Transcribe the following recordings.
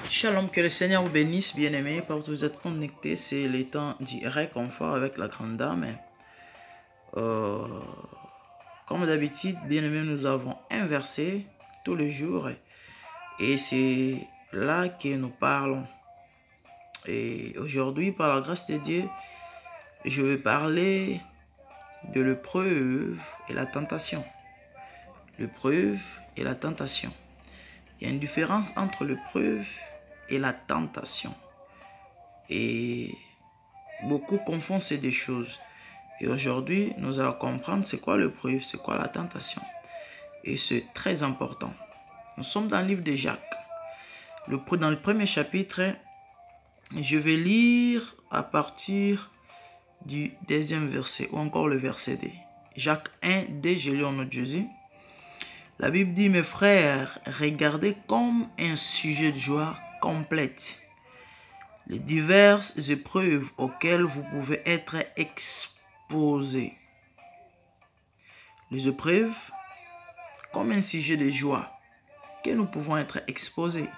Shalom, que le Seigneur vous bénisse, bien-aimés, partout où vous êtes connectés, c'est les temps du réconfort avec la grande dame. Comme d'habitude, bien-aimés, nous avons un verset tous les jours et c'est là que nous parlons. Et aujourd'hui, par la grâce de Dieu, je vais parler de l'épreuve et la tentation. L'épreuve et la tentation. Il y a une différence entre l'épreuve et la tentation. Et beaucoup confondent ces deux choses. Et aujourd'hui, nous allons comprendre c'est quoi l'épreuve, c'est quoi la tentation. Et c'est très important. Nous sommes dans le livre de Jacques. Dans le premier chapitre, je vais lire à partir du deuxième verset, ou encore le verset 2. Jacques 1, 2, je lis au nom de Jésus. La Bible dit, mes frères, regardez comme un sujet de joie complète les diverses épreuves auxquelles vous pouvez être exposés. Les épreuves, comme un sujet de joie, que nous pouvons être exposés.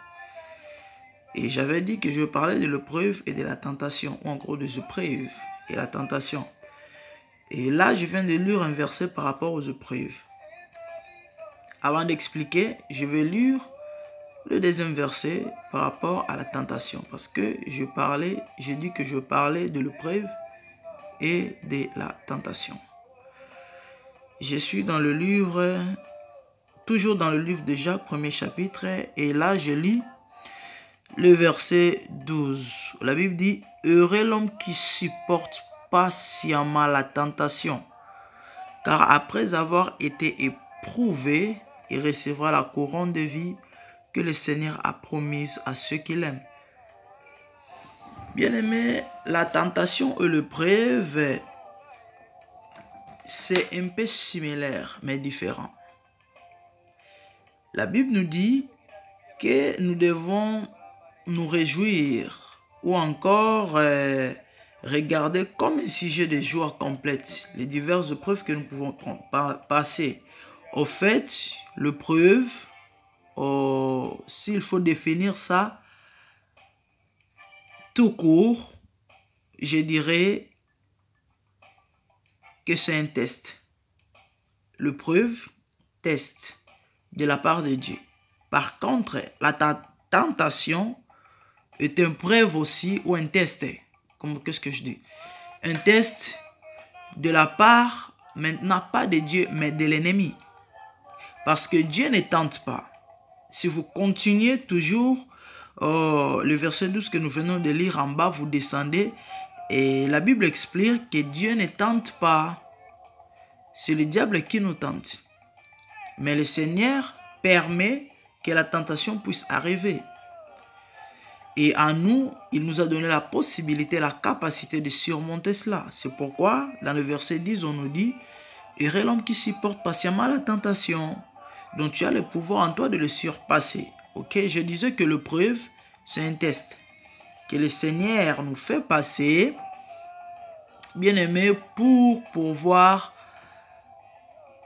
Et j'avais dit que je parlais de l'épreuve et de la tentation, ou en gros des épreuves et la tentation. Et là, je viens de lire un verset par rapport aux épreuves. Avant d'expliquer, je vais lire le deuxième verset par rapport à la tentation. Parce que j'ai dit que je parlais de l'épreuve et de la tentation. Je suis dans le livre, toujours dans le livre de Jacques, premier chapitre. Et là, je lis le verset 12. La Bible dit, « Heureux l'homme qui supporte patiemment la tentation, car après avoir été éprouvé, il recevra la couronne de vie que le Seigneur a promise à ceux qui l'aiment. » Bien-aimés, la tentation et l'épreuve, c'est un peu similaire, mais différent. La Bible nous dit que nous devons nous réjouir ou encore regarder comme un sujet de joie complète les diverses épreuves que nous pouvons passer. Au fait, l'épreuve, s'il faut définir ça tout court, je dirais que c'est un test. L'épreuve, test de la part de Dieu. Par contre, la tentation est une preuve aussi ou un test. Qu'est-ce que je dis? Un test de la part, maintenant pas de Dieu, mais de l'ennemi. Parce que Dieu ne tente pas. Si vous continuez toujours, le verset 12 que nous venons de lire en bas, vous descendez et la Bible explique que Dieu ne tente pas. C'est le diable qui nous tente. Mais le Seigneur permet que la tentation puisse arriver. Et à nous, il nous a donné la possibilité, la capacité de surmonter cela. C'est pourquoi, dans le verset 10, on nous dit, « Heureux l'homme qui supporte patiemment la tentation, dont tu as le pouvoir en toi de le surpasser. » Ok, je disais que l'épreuve, c'est un test que le Seigneur nous fait passer, bien aimé, pour pouvoir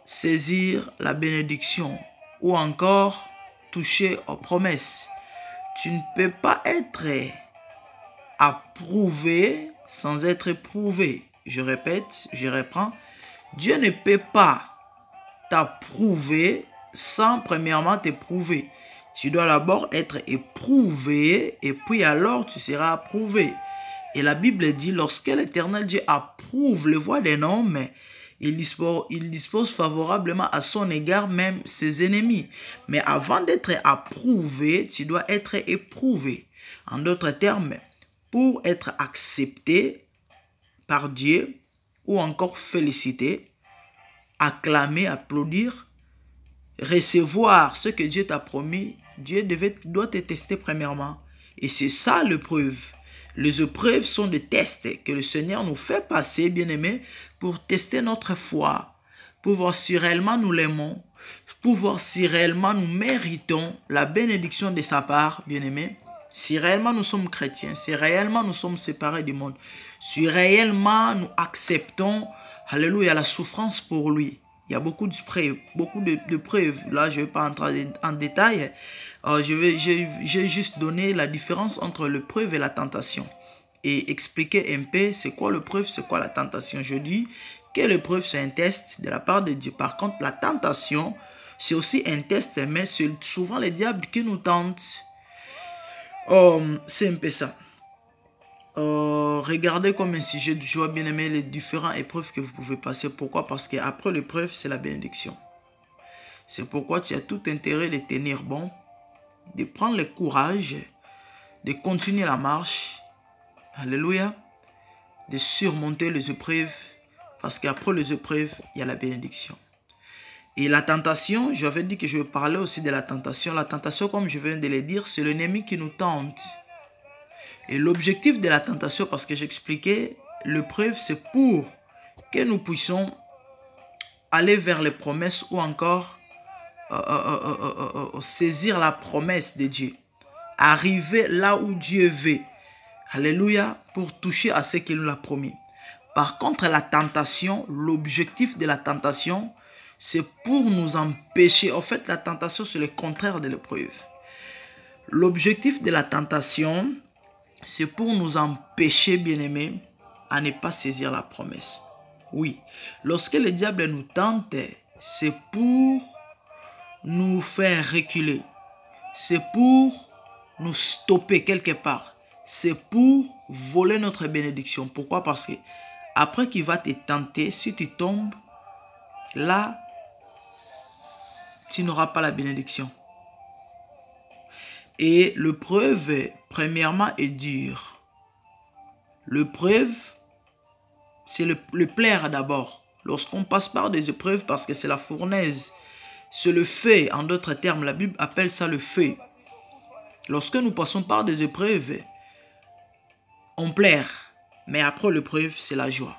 saisir la bénédiction ou encore toucher aux promesses. Tu ne peux pas être approuvé sans être éprouvé. Je répète, je reprends. Dieu ne peut pas t'approuver sans premièrement t'éprouver. Tu dois d'abord être éprouvé et puis alors tu seras approuvé. Et la Bible dit, lorsque l'Éternel Dieu approuve le voie d'un homme, il dispose favorablement à son égard même ses ennemis. Mais avant d'être approuvé, tu dois être éprouvé. En d'autres termes, pour être accepté par Dieu ou encore félicité, acclamer, applaudir, recevoir ce que Dieu t'a promis, Dieu doit te tester premièrement. Et c'est ça l'épreuve. Les épreuves sont des tests que le Seigneur nous fait passer, bien-aimés, pour tester notre foi, pour voir si réellement nous l'aimons, pour voir si réellement nous méritons la bénédiction de sa part, bien-aimés, si réellement nous sommes chrétiens, si réellement nous sommes séparés du monde, si réellement nous acceptons, alléluia, la souffrance pour lui. Il y a beaucoup de preuves. Là, je ne vais pas entrer en détail. J'ai juste donné la différence entre le preuve et la tentation. Et expliquer un peu c'est quoi le preuve, c'est quoi la tentation. Je dis que le preuve, c'est un test de la part de Dieu. Par contre, la tentation, c'est aussi un test, mais c'est souvent le diable qui nous tente. C'est un peu ça. Regardez comme un sujet du jour, bien aimé, les différentes épreuves que vous pouvez passer. Pourquoi? Parce qu'après l'épreuve, c'est la bénédiction. C'est pourquoi tu as tout intérêt de tenir bon, de prendre le courage, de continuer la marche. Alléluia. De surmonter les épreuves. Parce qu'après les épreuves, il y a la bénédiction. Et la tentation, j'avais dit que je parlais aussi de la tentation. La tentation, comme je viens de le dire, c'est l'ennemi qui nous tente. Et l'objectif de la tentation, parce que j'expliquais, l'épreuve, c'est pour que nous puissions aller vers les promesses ou encore saisir la promesse de Dieu. Arriver là où Dieu veut. Alléluia, pour toucher à ce qu'il nous a promis. Par contre, la tentation, l'objectif de la tentation, c'est pour nous empêcher. En fait, la tentation, c'est le contraire de l'épreuve. L'objectif de la tentation, c'est pour nous empêcher, bien-aimés, à ne pas saisir la promesse. Oui, lorsque le diable nous tente, c'est pour nous faire reculer. C'est pour nous stopper quelque part. C'est pour voler notre bénédiction. Pourquoi? Parce que après qu'il va te tenter, si tu tombes, là, tu n'auras pas la bénédiction. Et l'épreuve, premièrement, est dure. L'épreuve, c'est le plaire d'abord. Lorsqu'on passe par des épreuves, parce que c'est la fournaise, c'est le feu. En d'autres termes, la Bible appelle ça le feu. Lorsque nous passons par des épreuves, on plaire. Mais après l'épreuve, c'est la joie.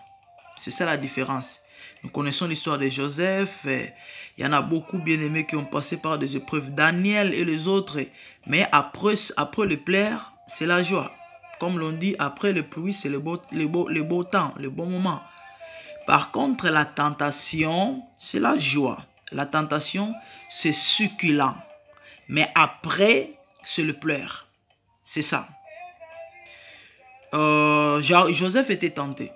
C'est ça la différence. Nous connaissons l'histoire de Joseph. Il y en a beaucoup bien-aimés qui ont passé par des épreuves. Daniel et les autres. Mais après le plaire, c'est la joie. Comme l'on dit, après le pluie, c'est le beau temps, le bon moment. Par contre, la tentation, c'est la joie. La tentation, c'est succulent. Mais après, c'est le pleur. C'est ça. Joseph était tenté.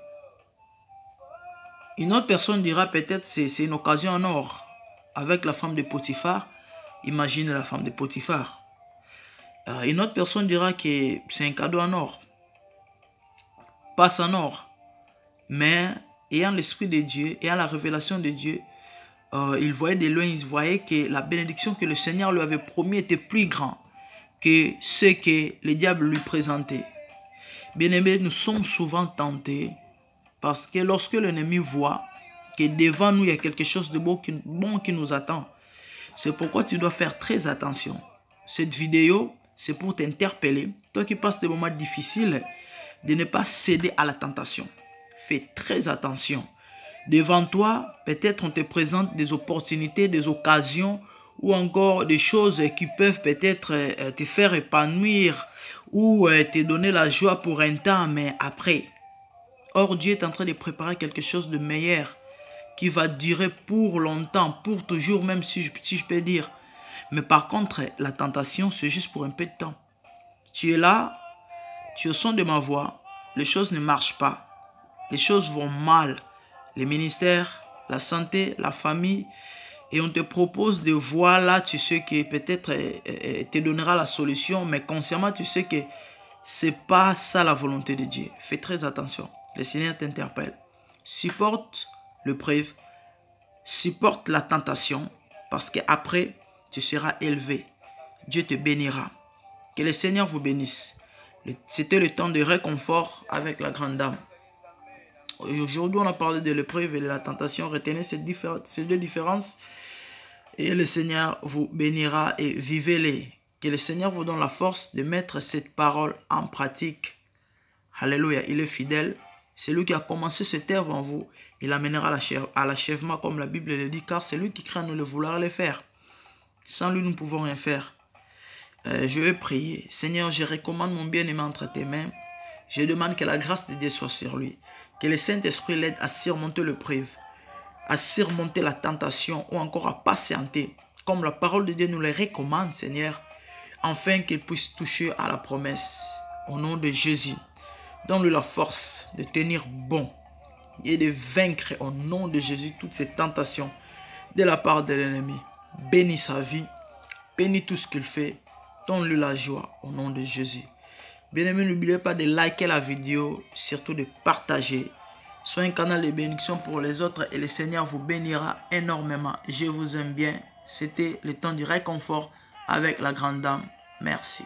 Une autre personne dira peut-être c'est une occasion en or. Avec la femme de Potiphar, imagine la femme de Potiphar. Une autre personne dira que c'est un cadeau en or. Passe en or. Mais ayant l'esprit de Dieu, ayant la révélation de Dieu, il voyait de loin, il voyait que la bénédiction que le Seigneur lui avait promis était plus grande que ce que le diable lui présentait. Bien-aimés, nous sommes souvent tentés parce que lorsque l'ennemi voit que devant nous, il y a quelque chose de bon qui nous attend, c'est pourquoi tu dois faire très attention. Cette vidéo, c'est pour t'interpeller, toi qui passes des moments difficiles, de ne pas céder à la tentation. Fais très attention. Devant toi, peut-être on te présente des opportunités, des occasions ou encore des choses qui peuvent peut-être te faire épanouir ou te donner la joie pour un temps, mais après. Or, Dieu est en train de préparer quelque chose de meilleur qui va durer pour longtemps, pour toujours, même si je peux dire. Mais par contre, la tentation, c'est juste pour un peu de temps. Tu es là, tu es au son de ma voix, les choses ne marchent pas, les choses vont mal. Les ministères, la santé, la famille, et on te propose de voir là, tu sais que peut-être te donnera la solution, mais consciemment, tu sais que c'est pas ça la volonté de Dieu. Fais très attention. Le Seigneur t'interpelle. Supporte l'épreuve, supporte la tentation, parce qu'après, tu seras élevé. Dieu te bénira. Que le Seigneur vous bénisse. C'était le temps de réconfort avec la grande dame. Aujourd'hui, on a parlé de l'épreuve et de la tentation. Retenez ces deux différences et le Seigneur vous bénira et vivez-les. Que le Seigneur vous donne la force de mettre cette parole en pratique. Alléluia, il est fidèle. C'est lui qui a commencé cette œuvre en vous. Il amènera à l'achèvement comme la Bible le dit, car c'est lui qui craint de le vouloir le faire. Sans lui, nous ne pouvons rien faire. Je vais prier. Seigneur, je recommande mon bien-aimé entre tes mains. Je demande que la grâce de Dieu soit sur lui. Que le Saint-Esprit l'aide à surmonter l'épreuve, à surmonter la tentation ou encore à patienter, comme la parole de Dieu nous le recommande, Seigneur, afin qu'il puisse toucher à la promesse. Au nom de Jésus, donne-lui la force de tenir bon et de vaincre au nom de Jésus toutes ces tentations de la part de l'ennemi. Bénis sa vie, bénis tout ce qu'il fait, donne-lui la joie au nom de Jésus. Bien-aimés, n'oubliez pas de liker la vidéo, surtout de partager. Soyez un canal de bénédiction pour les autres et le Seigneur vous bénira énormément. Je vous aime bien. C'était le temps du réconfort avec la grande dame. Merci.